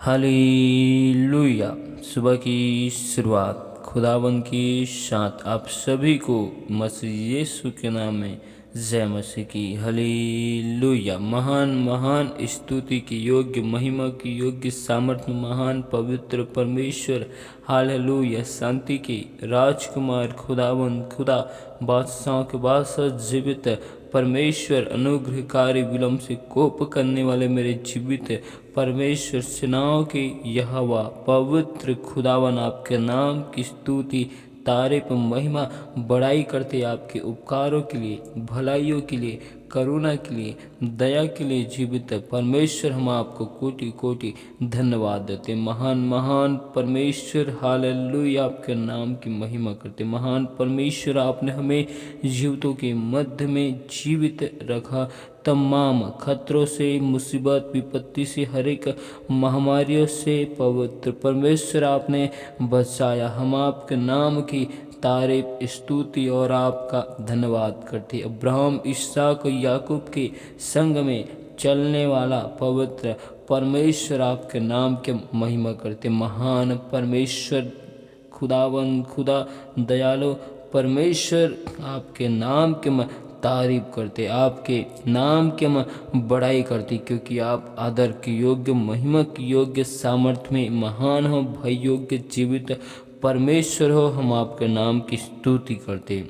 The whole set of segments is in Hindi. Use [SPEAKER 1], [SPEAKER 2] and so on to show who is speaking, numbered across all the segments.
[SPEAKER 1] हालेलुया। सुबह की शुरुआत खुदावन की शांत आप सभी को मसीह यीशु के नाम में जय मसीह की। हालेलुया। महान महान स्तुति की योग्य, महिमा की योग्य, सामर्थ्य महान पवित्र परमेश्वर। हालेलुया। शांति की राजकुमार खुदावन, खुदा बादशाह के बादशाह, जीवित परमेश्वर, अनुग्रहकारी, विलम्ब से कोप करने वाले मेरे जीवित परमेश्वर, सेनाओं के यहोवा, पवित्र खुदावन, आपके नाम की स्तुति, तारीफ, महिमा, बड़ाई करते आपके उपकारों के लिए, भलाइयों के लिए, करुणा के लिए, दया के लिए। जीवित परमेश्वर, हम आपको कोटि कोटि धन्यवाद देते। महान महान परमेश्वर, हालेलुया, आपके नाम की महिमा करते। महान परमेश्वर, आपने हमें जीवितों के मध्य में जीवित रखा। तमाम खतरों से, मुसीबत विपत्ति से, हर एक महामारियों से पवित्र परमेश्वर आपने बचाया। हम आपके नाम की तारीफ, स्तुति और आपका धन्यवाद करते। अब्राहम, इसहाक, याकूब के संग में चलने वाला पवित्र परमेश्वर, आपके नाम के महिमा करते। महान परमेश्वर, खुदावन, खुदा दयालु परमेश्वर, आपके नाम के तारीफ करते, आपके नाम के बड़ाई करती, क्योंकि आप आदर के योग्य, महिमा की योग्य, सामर्थ्य में महान हो, भय योग्य, जीवित परमेश्वर हो। हम आपके नाम की स्तुति करते।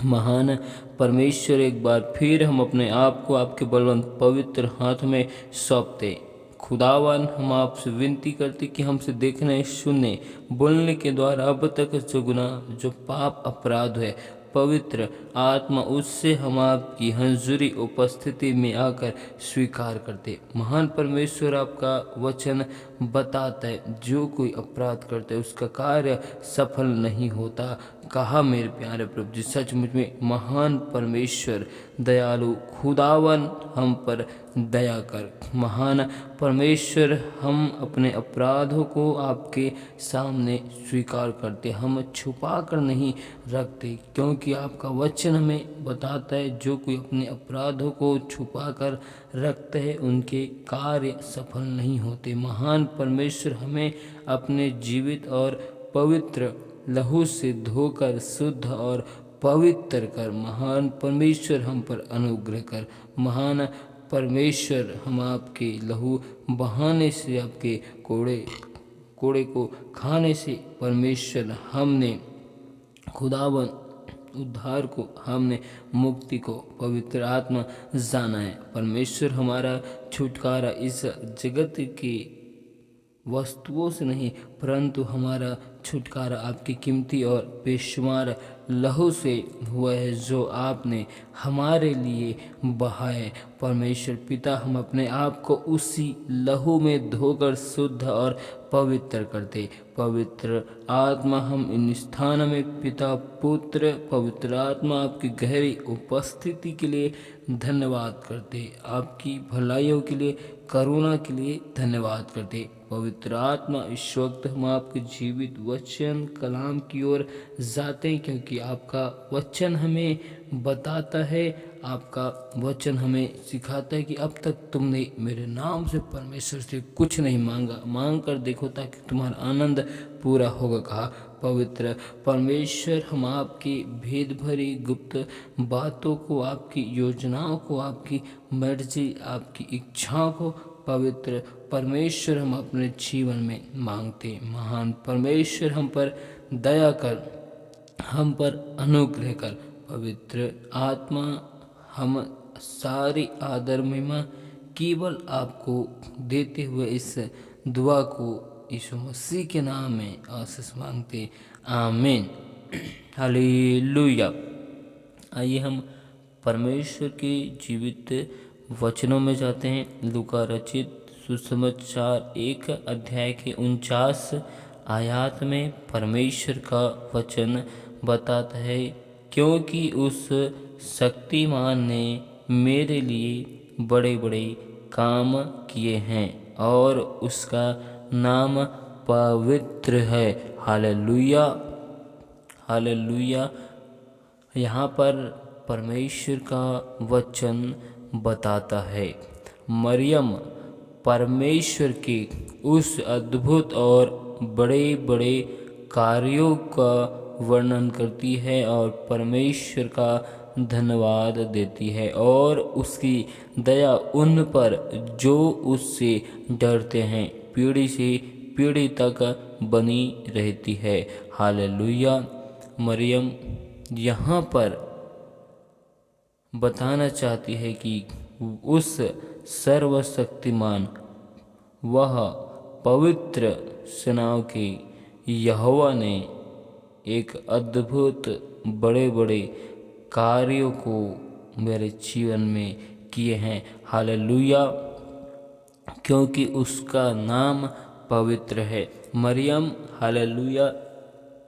[SPEAKER 1] महान परमेश्वर, एक बार फिर हम अपने आप को आपके बलवंत पवित्र हाथ में सौंपते। खुदावन, हम आपसे विनती करते कि हमसे देखने, सुनने, बोलने के द्वारा अब तक जो गुनाह, जो पाप, अपराध है, पवित्र आत्मा उससे हम आपकी हंजुरी उपस्थिति में आकर स्वीकार करते। महान परमेश्वर, आपका वचन बताता है जो कोई अपराध करता है उसका कार्य सफल नहीं होता। कहा मेरे प्यारे प्रभु जी, सचमुच में महान परमेश्वर, दयालु खुदावन, हम पर दया कर। महान परमेश्वर, हम अपने अपराधों को आपके सामने स्वीकार करते, हम छुपा कर नहीं रखते, क्योंकि आपका वचन हमें बताता है जो कोई अपने अपराधों को छुपा कर रखते हैं उनके कार्य सफल नहीं होते। महान परमेश्वर, हमें अपने जीवित और पवित्र लहू से धोकर शुद्ध और पवित्र कर। महान परमेश्वर, हम पर अनुग्रह कर। महान परमेश्वर, हम आपके लहू बहाने से, आपके कोड़े को खाने से परमेश्वर हमने खुदावन उद्धार को, हमने मुक्ति को, पवित्र आत्मा जाना है। परमेश्वर, हमारा छुटकारा इस जगत की वस्तुओं से नहीं, परंतु हमारा छुटकारा आपकी कीमती और बेशुमार लहू से हुआ है, जो आपने हमारे लिए बहाए। परमेश्वर पिता, हम अपने आप को उसी लहू में धोकर शुद्ध और पवित्र करते। पवित्र आत्मा, हम इन स्थान में पिता, पुत्र, पवित्र आत्मा, आपकी गहरी उपस्थिति के लिए धन्यवाद करते। आपकी भलाइयों के लिए, करुणा के लिए धन्यवाद करते। पवित्र आत्मा, इस वक्त हम आपके जीवित वचन कलाम की ओर जाते हैं, क्योंकि आपका वचन हमें बताता है, आपका वचन हमें सिखाता है कि अब तक तुमने मेरे नाम से परमेश्वर से कुछ नहीं मांगा, मांग कर देखो ताकि तुम्हारा आनंद पूरा होगा। कहा पवित्र परमेश्वर, हम आपकी भेद भरी गुप्त बातों को, आपकी योजनाओं को, आपकी मर्जी, आपकी इच्छाओं को पवित्र परमेश्वर हम अपने जीवन में मांगते। महान परमेश्वर, हम पर दया कर, हम पर अनुग्रह कर। पवित्र आत्मा, हम सारी आदर महिमा केवल आपको देते हुए इस दुआ को यीशु मसीह के नाम में आशीष मांगते। आमीन। हालेलुया। आइए हम परमेश्वर के जीवित वचनों में जाते हैं। लूका रचित सुसमाचार 1 अध्याय के 49 आयत में परमेश्वर का वचन बताता है, क्योंकि उस शक्तिमान ने मेरे लिए बड़े बड़े काम किए हैं और उसका नाम पवित्र है। Hallelujah, hallelujah. यहाँ पर परमेश्वर का वचन बताता है, मरियम परमेश्वर के उस अद्भुत और बड़े बड़े कार्यों का वर्णन करती है और परमेश्वर का धन्यवाद देती है और उसकी दया उन पर जो उससे डरते हैं पीढ़ी से पीढ़ी तक बनी रहती है। हालेलुया। मरियम यहाँ पर बताना चाहती है कि उस सर्वशक्तिमान वह पवित्र सेनाओं के यहोवा ने एक अद्भुत बड़े बड़े कार्यों को मेरे जीवन में किए हैं। हालेलुया। क्योंकि उसका नाम पवित्र है। मरियम हालेलुया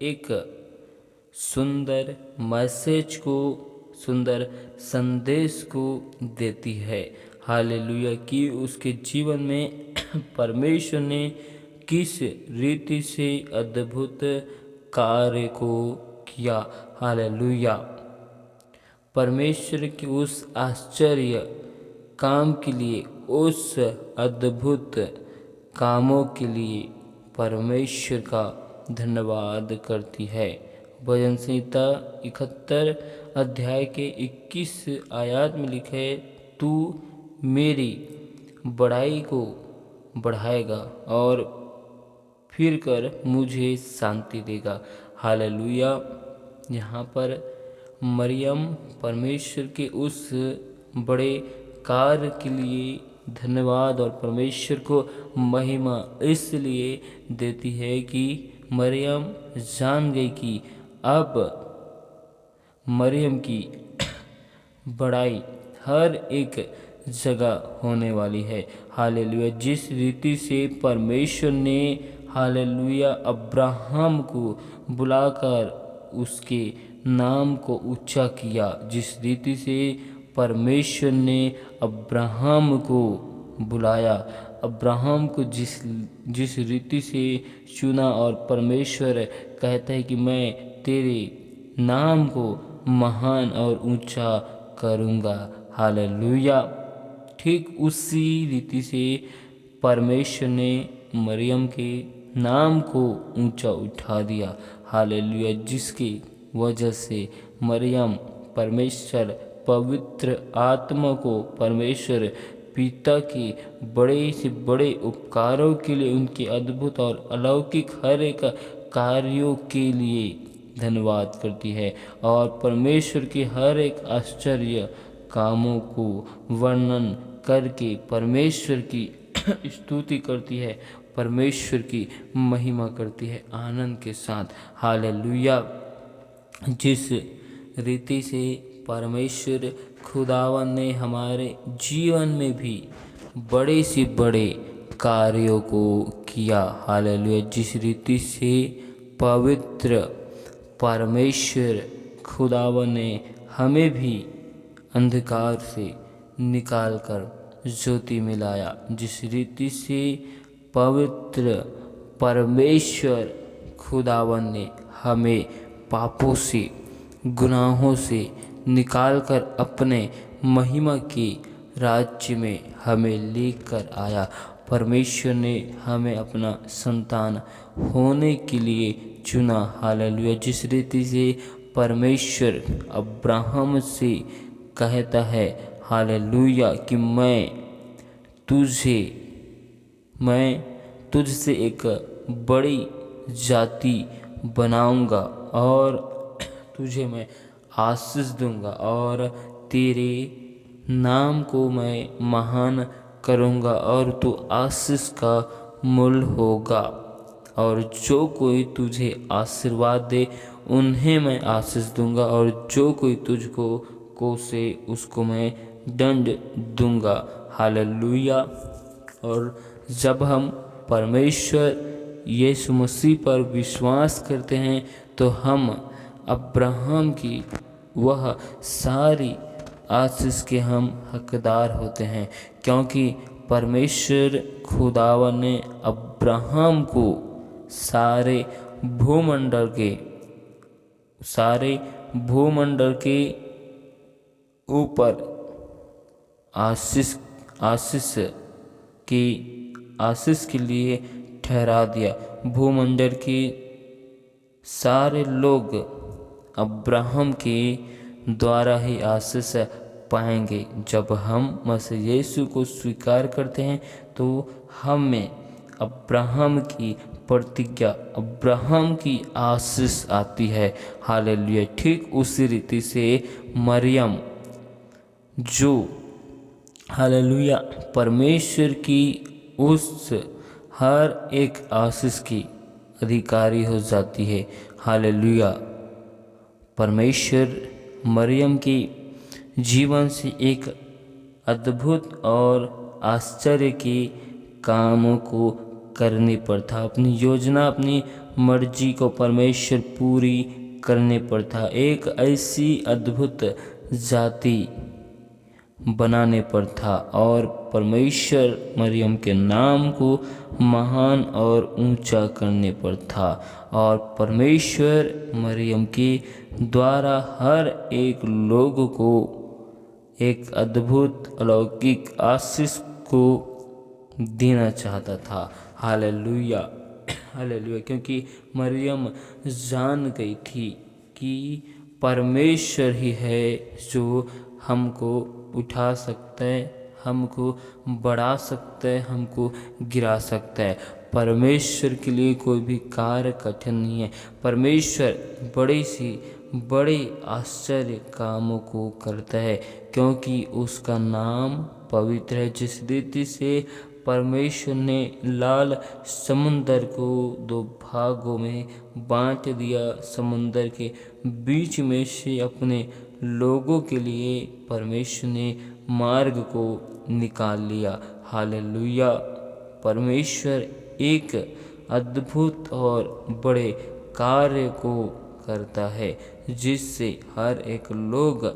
[SPEAKER 1] एक सुंदर मैसेज को, सुंदर संदेश को देती है। हालेलुया कि उसके जीवन में परमेश्वर ने किस रीति से अद्भुत कार्य को किया। हालेलुया। परमेश्वर के उस आश्चर्य काम के लिए, उस अद्भुत कामों के लिए परमेश्वर का धन्यवाद करती है। भजन संहिता 71 अध्याय के 21 आयत में लिखे, तू मेरी बड़ाई को बढ़ाएगा और फिर कर मुझे शांति देगा। हालेलुया। यहाँ पर मरियम परमेश्वर के उस बड़े कार्य के लिए धन्यवाद और परमेश्वर को महिमा इसलिए देती है कि मरियम जान गई कि अब मरियम की बड़ाई हर एक जगह होने वाली है। हालेलुया। जिस रीति से परमेश्वर ने हालेलुया अब्राहम को बुलाकर उसके नाम को ऊंचा किया, जिस रीति से परमेश्वर ने अब्राहम को बुलाया, अब्राहम को जिस रीति से चुना और परमेश्वर कहता है कि मैं तेरे नाम को महान और ऊंचा करूँगा। हालेलुया। ठीक उसी रीति से परमेश्वर ने मरियम के नाम को ऊंचा उठा दिया। हालेलुया। जिसकी वजह से मरियम परमेश्वर पवित्र आत्मा को परमेश्वर पिता के बड़े से बड़े उपकारों के लिए, उनके अद्भुत और अलौकिक हर एक कार्यों के लिए धन्यवाद करती है और परमेश्वर के हर एक आश्चर्य कामों को वर्णन करके परमेश्वर की स्तुति करती है, परमेश्वर की महिमा करती है आनंद के साथ। हालेलुया। जिस रीति से परमेश्वर खुदावन ने हमारे जीवन में भी बड़े से बड़े कार्यों को किया। हालेलुया। जिस रीति से पवित्र परमेश्वर खुदावन ने हमें भी अंधकार से निकालकर ज्योति में लाया, जिस रीति से पवित्र परमेश्वर खुदावन ने हमें पापों से, गुनाहों से निकालकर अपने महिमा के राज्य में हमें लेकर आया। परमेश्वर ने हमें अपना संतान होने के लिए चुना। हालेलुया। जिस रीति से परमेश्वर अब्राहम से कहता है हालेलुया कि मैं तुझसे एक बड़ी जाति बनाऊंगा और तुझे मैं आशीष दूंगा और तेरे नाम को मैं महान करूंगा और तू आशीष का मूल होगा और जो कोई तुझे आशीर्वाद दे उन्हें मैं आशीष दूंगा और जो कोई तुझको कोसे उसको मैं दंड दूंगा। हालेलुया। और जब हम परमेश्वर यीशु मसीह पर विश्वास करते हैं तो हम अब्राहम की वह सारी आशीष के हम हकदार होते हैं, क्योंकि परमेश्वर खुदावन ने अब्राहम को सारे भूमंडल के ऊपर आशीष की आशीष के लिए ठहरा दिया। भूमंडल के सारे लोग अब्राहम के द्वारा ही आशीष पाएंगे। जब हम मसीह यीशु को स्वीकार करते हैं तो हमें अब्राहम की प्रतिज्ञा, अब्राहम की आशीष आती है। हालेलुया। ठीक उसी रीति से मरियम जो हालेलुया परमेश्वर की उस हर एक आशीष की अधिकारी हो जाती है। हालेलुया। परमेश्वर मरियम की जीवन से एक अद्भुत और आश्चर्य के कामों को करने पर था। अपनी योजना, अपनी मर्जी को परमेश्वर पूरी करने पर था। एक ऐसी अद्भुत जाति बनाने पर था और परमेश्वर मरियम के नाम को महान और ऊंचा करने पर था। और परमेश्वर मरियम के द्वारा हर एक लोग को एक अद्भुत अलौकिक आशीष को देना चाहता था। हालेलुया। हालेलुया। क्योंकि मरियम जान गई थी कि परमेश्वर ही है जो हमको उठा सकता है, हमको बढ़ा सकता है, हमको गिरा सकता है। परमेश्वर के लिए कोई भी कार्य कठिन नहीं है। परमेश्वर बड़े आश्चर्य कामों को करता है क्योंकि उसका नाम पवित्र है। जिस रीति से परमेश्वर ने लाल समुंदर को दो भागों में बांट दिया, समुंदर के बीच में से अपने लोगों के लिए परमेश्वर ने मार्ग को निकाल लिया। हालेलुया। परमेश्वर एक अद्भुत और बड़े कार्य को करता है जिससे हर एक लोग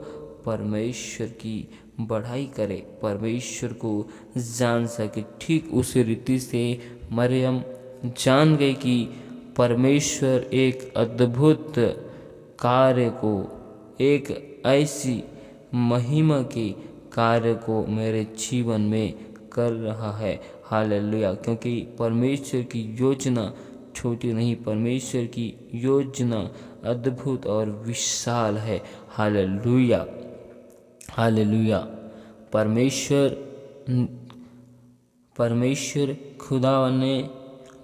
[SPEAKER 1] परमेश्वर की बढ़ाई करे, परमेश्वर को जान सके। ठीक उसी रीति से मरियम जान गई कि परमेश्वर एक अद्भुत कार्य को, एक ऐसी महिमा के कार्य को मेरे जीवन में कर रहा है। हालेलुया। क्योंकि परमेश्वर की योजना छोटी नहीं, परमेश्वर की योजना अद्भुत और विशाल है। हालेलुया। हालेलुया। परमेश्वर खुदा ने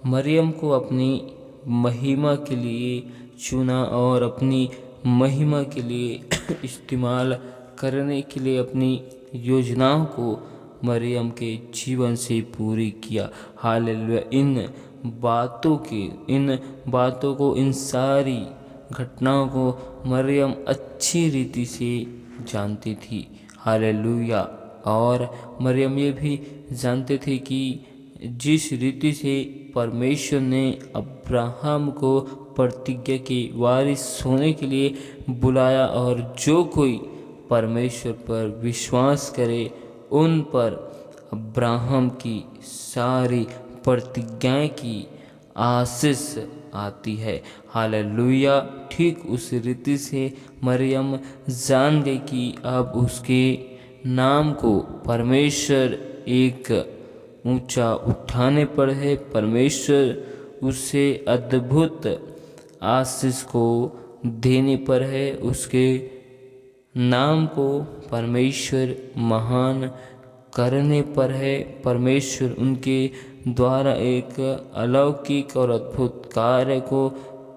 [SPEAKER 1] मरियम को अपनी महिमा के लिए चुना और अपनी महिमा के लिए इस्तेमाल करने के लिए अपनी योजनाओं को मरियम के जीवन से पूरी किया। हालेलुया। इन बातों को, इन सारी घटनाओं को मरियम अच्छी रीति से जानती थी। हालेलुया। और मरियम ये भी जानते थे कि जिस रीति से परमेश्वर ने अब्राहम को प्रतिज्ञा के वारिस होने के लिए बुलाया और जो कोई परमेश्वर पर विश्वास करे उन पर अब्राहम की सारी प्रतिज्ञाएं की आशीष आती है। हालेलुया। ठीक उस रीति से मरियम जान गई कि अब उसके नाम को परमेश्वर एक ऊंचा उठाने पर है। परमेश्वर उसे अद्भुत आशीष को देने पर है। उसके नाम को परमेश्वर महान करने पर है। परमेश्वर उनके द्वारा एक अलौकिक और अद्भुत कार्य को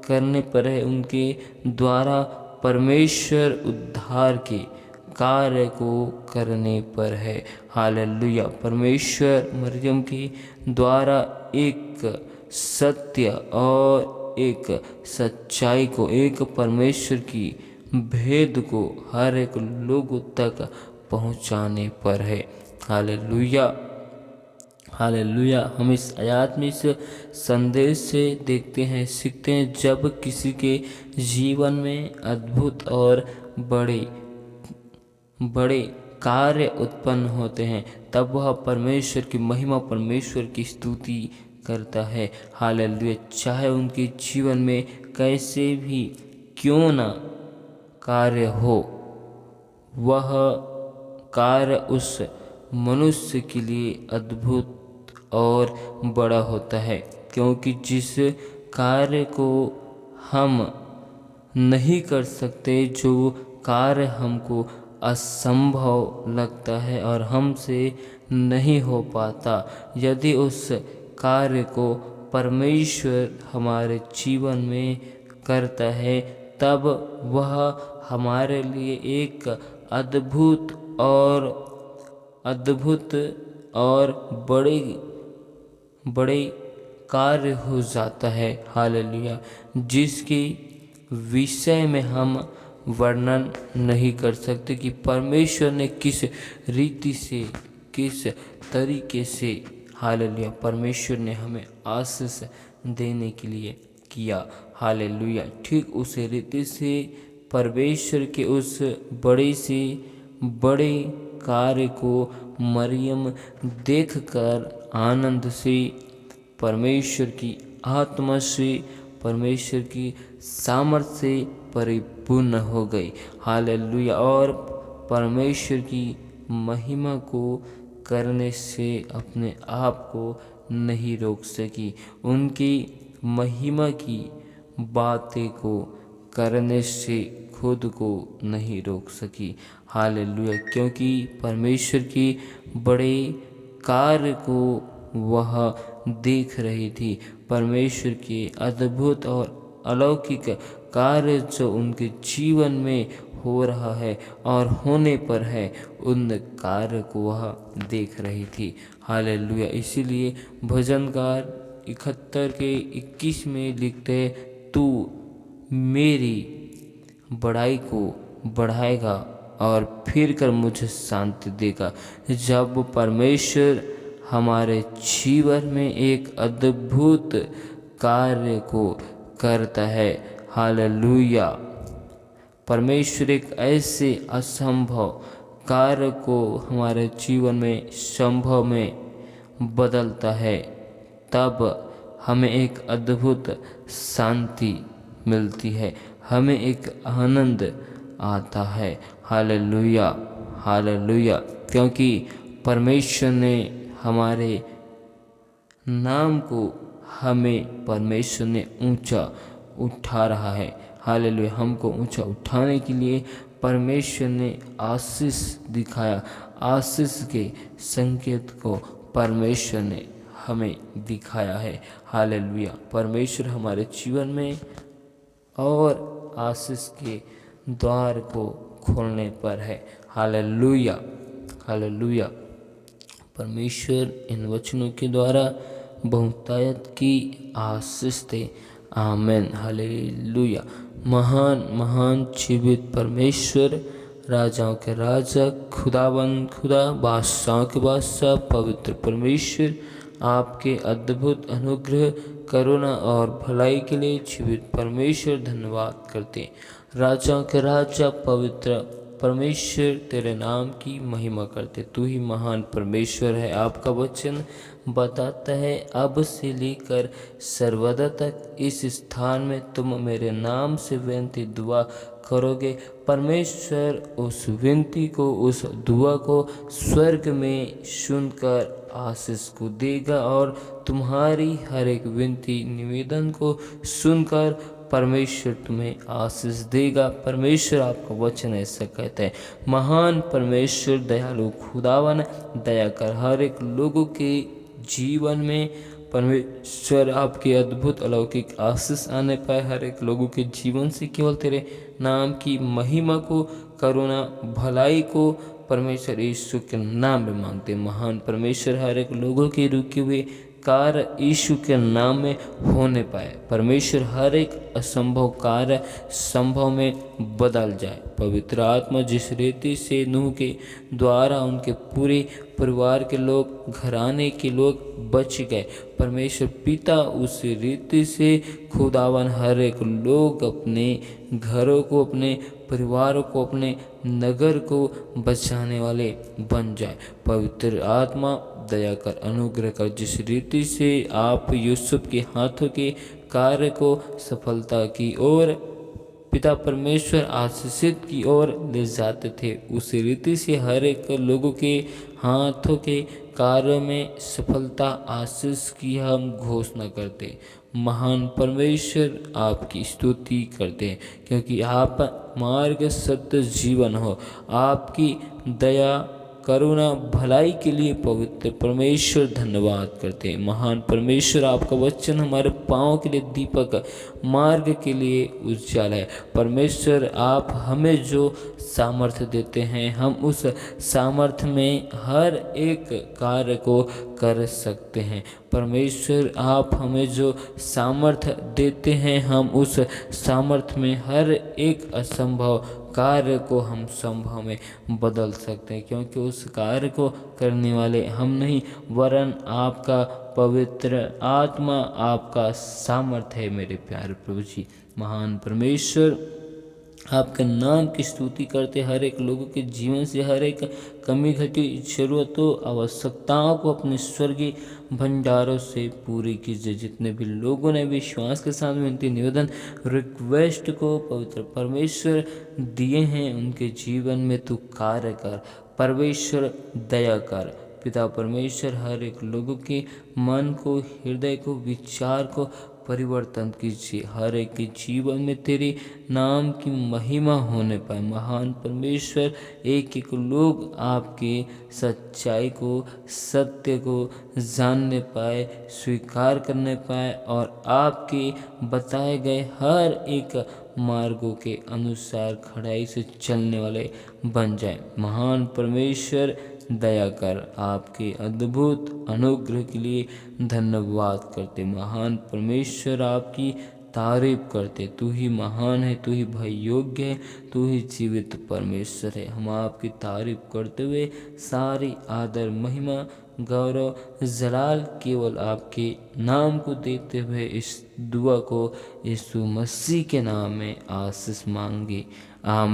[SPEAKER 1] करने पर है। उनके द्वारा परमेश्वर उद्धार के कार्य को करने पर है। हालेलुया। परमेश्वर मरियम के द्वारा एक सत्य और एक सच्चाई को, एक परमेश्वर की भेद को हर एक लोगों तक पहुंचाने पर है। हालेलुया। हालेलुया। हम इस आयत में इस संदेश से देखते हैं, सीखते हैं, जब किसी के जीवन में अद्भुत और बड़े कार्य उत्पन्न होते हैं तब वह परमेश्वर की महिमा, परमेश्वर की स्तुति करता है। हालेलुया। चाहे उनके जीवन में कैसे भी क्यों ना कार्य हो, वह कार्य उस मनुष्य के लिए अद्भुत और बड़ा होता है, क्योंकि जिस कार्य को हम नहीं कर सकते, जो कार्य हमको असंभव लगता है और हमसे नहीं हो पाता, यदि उस कार्य को परमेश्वर हमारे जीवन में करता है, तब वह हमारे लिए एक अद्भुत और बड़े कार्य हो जाता है। हालेलुया, जिसके विषय में हम वर्णन नहीं कर सकते कि परमेश्वर ने किस रीति से, किस तरीके से, हालेलुया, परमेश्वर ने हमें आशीष देने के लिए किया। हालेलुया, ठीक उसी रीति से परमेश्वर के उस बड़े कार्य को मरियम देखकर आनंद से, परमेश्वर की आत्मा से, परमेश्वर की सामर्थ्य से परिपूर्ण हो गई। हालेलुया, और परमेश्वर की महिमा को करने से अपने आप को नहीं रोक सकी, उनकी महिमा की बातें को करने से खुद को नहीं रोक सकी। हालेलुया, क्योंकि परमेश्वर के बड़े कार्य को वह देख रही थी। परमेश्वर के अद्भुत और अलौकिक कार्य जो उनके जीवन में हो रहा है और होने पर है, उन कार्य को वह देख रही थी। हालेलुया, इसीलिए भजनकार 71 के 21 में लिखते हैं, तू मेरी बड़ाई को बढ़ाएगा और फिर कर मुझे शांति देगा। जब परमेश्वर हमारे जीवन में एक अद्भुत कार्य को करता है, हालेलुया, परमेश्वर एक ऐसे असंभव कार्य को हमारे जीवन में संभव में बदलता है, तब हमें एक अद्भुत शांति मिलती है, हमें एक आनंद आता है। हालेलुया, हालेलुया, क्योंकि परमेश्वर ने हमारे नाम को, हमें परमेश्वर ने ऊंचा उठा रहा है। हालेलुया, हमको ऊंचा उठाने के लिए परमेश्वर ने आशीष दिखाया। आशीष के संकेत को परमेश्वर ने हमें दिखाया है। हालेलुया, परमेश्वर हमारे जीवन में और आशीष के द्वार को खोलने पर है। हालेलुया, हालेलुया, परमेश्वर इन वचनों के द्वारा बहुतायत की आशीष दे। आमेन, हालेलुया। महान महान जीवित परमेश्वर, राजाओं के राजा, खुदाबंद खुदा, बादशाह के बादशाह, पवित्र परमेश्वर, आपके अद्भुत अनुग्रह, करुणा और भलाई के लिए जीवित परमेश्वर धन्यवाद करते। राजाओं के राजा, पवित्र परमेश्वर, तेरे नाम की महिमा करते। तू ही महान परमेश्वर है। आपका वचन बताता है, अब से लेकर सर्वदा तक इस स्थान में तुम मेरे नाम से विनती दुआ करोगे। परमेश्वर उस विनती को, उस दुआ को स्वर्ग में सुनकर आशीष को देगा और तुम्हारी हर एक विनती निवेदन को सुनकर परमेश्वर तुम्हें आशीष देगा। परमेश्वर आपका वचन ऐसा कहता है। महान परमेश्वर, दयालु खुदावन, दया कर हर एक लोगों के जीवन में परमेश्वर आपके अद्भुत अलौकिक आशीष आने पाए। हर एक लोगों के जीवन से केवल तेरे नाम की महिमा को, करुणा, भलाई को परमेश्वर यीशु के नाम में मांगते। महान परमेश्वर, हर एक लोगों के रुके हुए कार्य यीशु के नाम में होने पाए। परमेश्वर हर एक असंभव कार्य संभव में बदल जाए। पवित्र आत्मा जिस रीति से नूह के द्वारा उनके पूरे परिवार के लोग, घराने के लोग बच गए, परमेश्वर पिता उस रीति से खुदावन हर एक लोग अपने घरों को, अपने परिवारों को, अपने नगर को बचाने वाले बन जाए। पवित्र आत्मा दया कर, अनुग्रह कर, जिस रीति से आप यूसुफ के हाथों के कार्य को सफलता की ओर पिता परमेश्वर आशीषित की ओर ले जाते थे, उसी रीति से हर एक लोगों के हाथों के कार्य में सफलता आशीष की हम घोषणा करते। महान परमेश्वर आपकी स्तुति करते हैं, क्योंकि आप मार्ग सत्य जीवन हो। आपकी दया करुणा भलाई के लिए पवित्र परमेश्वर धन्यवाद करते हैं। महान परमेश्वर आपका वचन हमारे पाँव के लिए दीपक, मार्ग के लिए उजाला है। परमेश्वर आप हमें जो सामर्थ्य देते हैं, हम उस सामर्थ्य में हर एक कार्य को कर सकते हैं। परमेश्वर आप हमें जो सामर्थ्य देते हैं, हम उस सामर्थ्य में हर एक असंभव कार्य को हम संभव में बदल सकते हैं, क्योंकि उस कार्य को करने वाले हम नहीं, वरन आपका पवित्र आत्मा आपका सामर्थ्य है। मेरे प्यारे प्रभु जी, महान परमेश्वर आपके नाम की स्तुति करते, हर एक लोगों के जीवन से हर एक कमी घटी जरूरतों आवश्यकताओं को अपने स्वर्गीय भंडारों से पूरी कीजिए। जितने भी लोगों ने विश्वास के साथ विनती निवेदन रिक्वेस्ट को पवित्र परमेश्वर दिए हैं, उनके जीवन में तू कार्य कर। परमेश्वर दया कर। पिता परमेश्वर हर एक लोगों के मन को, हृदय को, विचार को परिवर्तन कीजिए। हर एक के जीवन में तेरे नाम की महिमा होने पाए। महान परमेश्वर एक एक लोग आपके सच्चाई को, सत्य को जानने पाए, स्वीकार करने पाए और आपके बताए गए हर एक मार्गों के अनुसार खड़ाई से चलने वाले बन जाए। महान परमेश्वर दया कर। आपके अद्भुत अनुग्रह के लिए धन्यवाद करते। महान परमेश्वर आपकी तारीफ करते। तू ही महान है, तू ही भय योग्य है, तू ही जीवित परमेश्वर है। हम आपकी तारीफ करते हुए सारी आदर, महिमा, गौरव, जलाल केवल आपके नाम को देते हुए इस दुआ को यीशु मसीह के नाम में आशीष मांगे। आमीन।